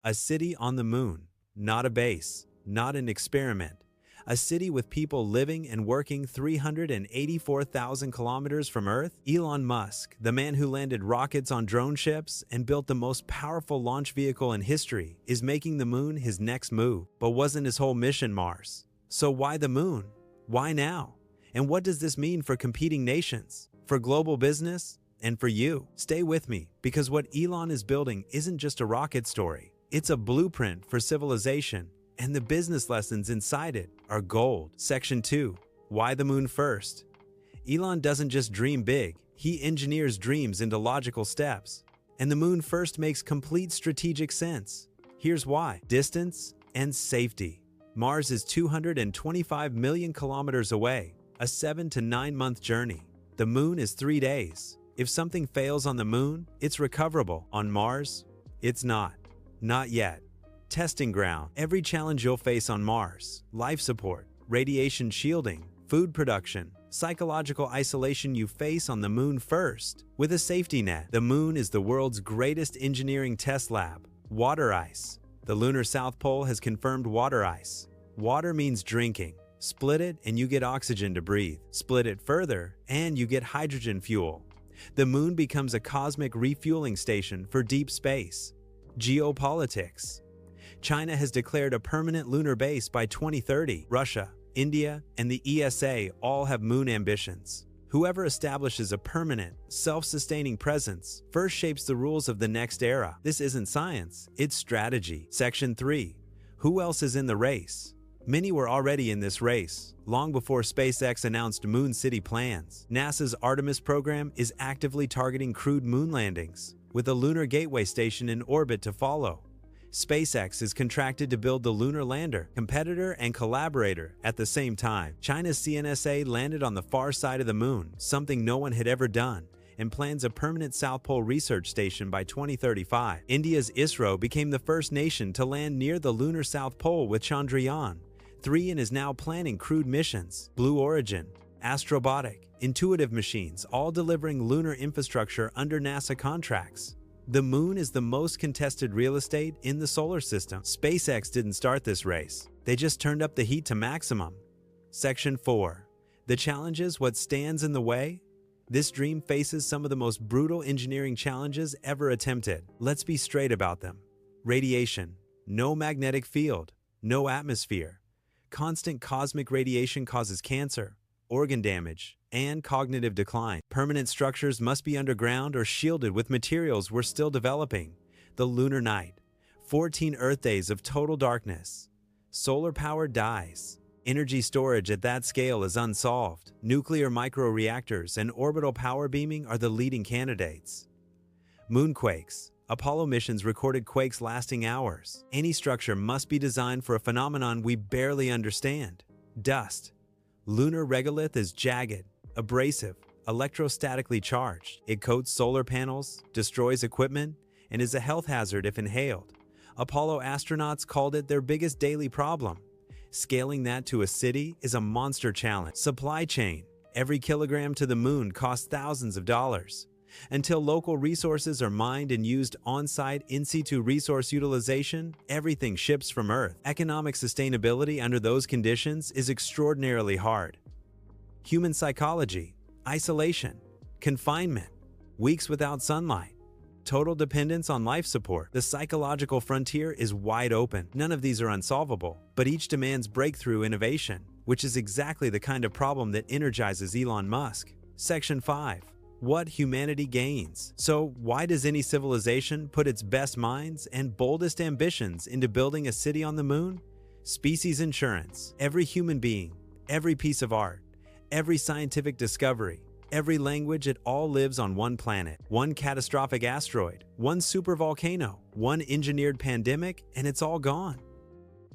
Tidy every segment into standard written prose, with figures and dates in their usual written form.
A city on the moon, not a base, not an experiment. A city with people living and working 384,000 kilometers from Earth? Elon Musk, the man who landed rockets on drone ships and built the most powerful launch vehicle in history, is making the moon his next move. But wasn't his whole mission Mars? So why the moon? Why now? And what does this mean for competing nations, for global business, and for you? Stay with me, because what Elon is building isn't just a rocket story. It's a blueprint for civilization, and the business lessons inside it are gold. Section 2. Why the moon first? Elon doesn't just dream big, he engineers dreams into logical steps. And the moon first makes complete strategic sense. Here's why. Distance and safety. Mars is 225 million kilometers away, a 7 to 9 month journey. The moon is 3 days. If something fails on the moon, it's recoverable. On Mars, it's not. Not yet. Testing ground. Every challenge you'll face on Mars, life support, radiation shielding, food production, psychological isolation, you face on the moon first. With a safety net, the moon is the world's greatest engineering test lab. Water ice. The lunar South Pole has confirmed water ice. Water means drinking. Split it and you get oxygen to breathe. Split it further and you get hydrogen fuel. The moon becomes a cosmic refueling station for deep space. Geopolitics. China has declared a permanent lunar base by 2030. Russia, India, and the ESA all have moon ambitions. Whoever establishes a permanent, self-sustaining presence first shapes the rules of the next era. This isn't science, it's strategy. Section 3. Who else is in the race? Many were already in this race, long before SpaceX announced Moon City plans. NASA's Artemis program is actively targeting crewed moon landings, with a lunar gateway station in orbit to follow. SpaceX is contracted to build the lunar lander, competitor and collaborator at the same time. China's CNSA landed on the far side of the moon, something no one had ever done, and plans a permanent South Pole research station by 2035. India's ISRO became the first nation to land near the lunar South Pole with Chandrayaan-3 and is now planning crewed missions. Blue Origin, Astrobotic, Intuitive Machines, all delivering lunar infrastructure under NASA contracts. The moon is the most contested real estate in the solar system. SpaceX didn't start this race. They just turned up the heat to maximum. Section 4. The challenges, what stands in the way? This dream faces some of the most brutal engineering challenges ever attempted. Let's be straight about them. Radiation. No magnetic field. No atmosphere. Constant cosmic radiation causes cancer, organ damage, and cognitive decline. Permanent structures must be underground or shielded with materials we're still developing. The lunar night. 14 Earth days of total darkness. Solar power dies. Energy storage at that scale is unsolved. Nuclear microreactors and orbital power beaming are the leading candidates. Moonquakes. Apollo missions recorded quakes lasting hours. Any structure must be designed for a phenomenon we barely understand. Dust. Lunar regolith is jagged, abrasive, electrostatically charged. It coats solar panels, destroys equipment, and is a health hazard if inhaled. Apollo astronauts called it their biggest daily problem. Scaling that to a city is a monster challenge. Supply chain. Every kilogram to the moon costs thousands of dollars. Until local resources are mined and used on-site in situ resource utilization, everything ships from Earth. Economic sustainability under those conditions is extraordinarily hard. Human psychology, isolation, confinement, weeks without sunlight, total dependence on life support. The psychological frontier is wide open. None of these are unsolvable, but each demands breakthrough innovation, which is exactly the kind of problem that energizes Elon Musk. Section 5. What humanity gains. So why does any civilization put its best minds and boldest ambitions into building a city on the moon? Species insurance. Every human being, every piece of art, every scientific discovery, every language, it all lives on one planet. One catastrophic asteroid, one supervolcano, one engineered pandemic, and it's all gone.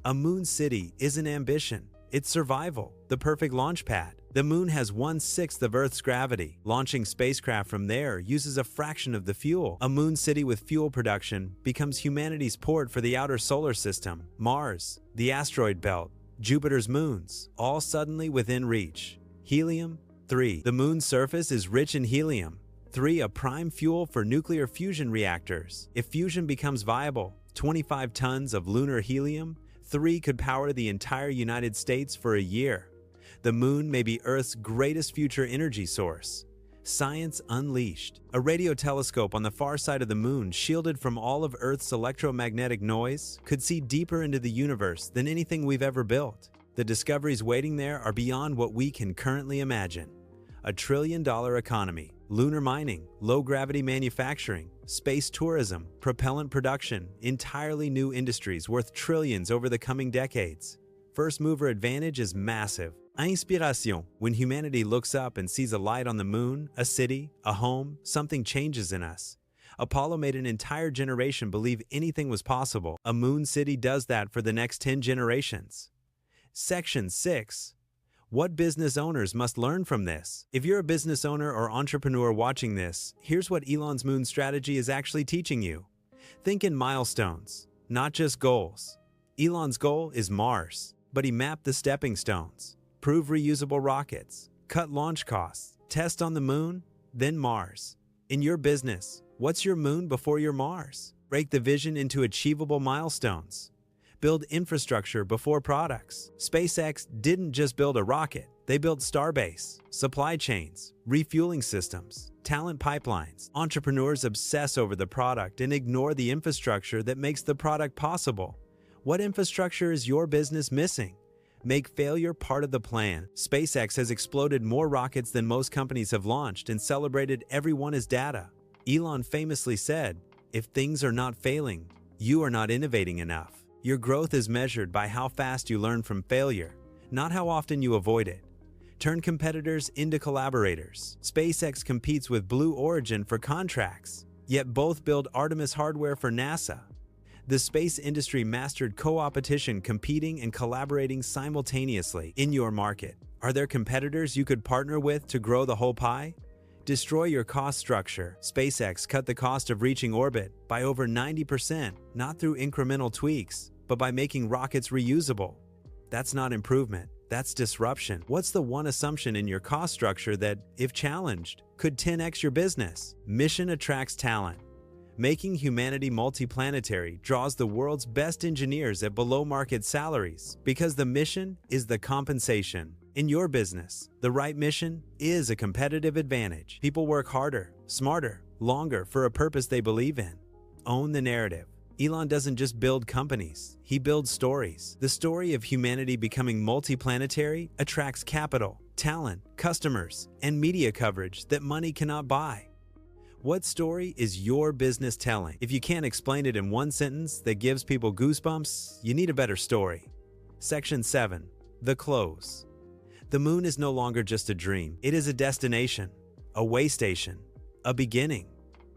A moon city isn't ambition, it's survival. The perfect launch pad. The moon has 1/6 of Earth's gravity. Launching spacecraft from there uses a fraction of the fuel. A moon city with fuel production becomes humanity's port for the outer solar system. Mars, the asteroid belt, Jupiter's moons, all suddenly within reach. Helium-3. The moon's surface is rich in helium-3, a prime fuel for nuclear fusion reactors. If fusion becomes viable, 25 tons of lunar helium, 3 could power the entire United States for a year. The moon may be Earth's greatest future energy source. Science unleashed. A radio telescope on the far side of the moon, shielded from all of Earth's electromagnetic noise, could see deeper into the universe than anything we've ever built. The discoveries waiting there are beyond what we can currently imagine. A trillion-dollar economy, lunar mining, low-gravity manufacturing, space tourism, propellant production, entirely new industries worth trillions over the coming decades. First-mover advantage is massive. Inspiration. When humanity looks up and sees a light on the moon, a city, a home, something changes in us. Apollo made an entire generation believe anything was possible. A moon city does that for the next 10 generations. Section 6. What business owners must learn from this? If you're a business owner or entrepreneur watching this, here's what Elon's moon strategy is actually teaching you. Think in milestones, not just goals. Elon's goal is Mars, but he mapped the stepping stones. Prove reusable rockets, cut launch costs, test on the moon, then Mars. In your business, what's your moon before your Mars? Break the vision into achievable milestones. Build infrastructure before products. SpaceX didn't just build a rocket, they built Starbase, supply chains, refueling systems, talent pipelines. Entrepreneurs obsess over the product and ignore the infrastructure that makes the product possible. What infrastructure is your business missing? Make failure part of the plan. SpaceX has exploded more rockets than most companies have launched and celebrated every one as data. Elon famously said, "If things are not failing, you are not innovating enough." Your growth is measured by how fast you learn from failure, not how often you avoid it. Turn competitors into collaborators. SpaceX competes with Blue Origin for contracts, yet both build Artemis hardware for NASA. The space industry mastered co-opetition, competing and collaborating simultaneously. In your market, are there competitors you could partner with to grow the whole pie? Destroy your cost structure. SpaceX cut the cost of reaching orbit by over 90%, not through incremental tweaks, but by making rockets reusable. That's not improvement, that's disruption. What's the one assumption in your cost structure that, if challenged, could 10x your business? Mission attracts talent. Making humanity multi-planetary draws the world's best engineers at below-market salaries because the mission is the compensation. In your business, the right mission is a competitive advantage. People work harder, smarter, longer for a purpose they believe in. Own the narrative. Elon doesn't just build companies, he builds stories. The story of humanity becoming multi-planetary attracts capital, talent, customers, and media coverage that money cannot buy. What story is your business telling? If you can't explain it in one sentence that gives people goosebumps, you need a better story. Section 7. The close. The moon is no longer just a dream. It is a destination, a way station, a beginning.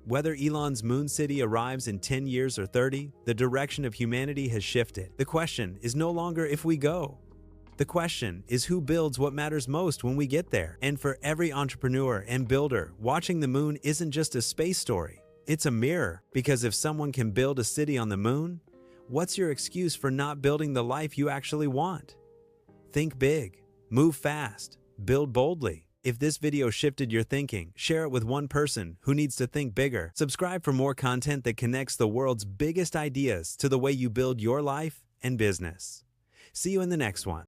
Whether Elon's moon city arrives in 10 years or 30, the direction of humanity has shifted. The question is no longer if we go. The question is who builds what matters most when we get there. And for every entrepreneur and builder, watching the moon isn't just a space story. It's a mirror, because if someone can build a city on the moon, what's your excuse for not building the life you actually want? Think big, move fast, build boldly. If this video shifted your thinking, share it with one person who needs to think bigger. Subscribe for more content that connects the world's biggest ideas to the way you build your life and business. See you in the next one.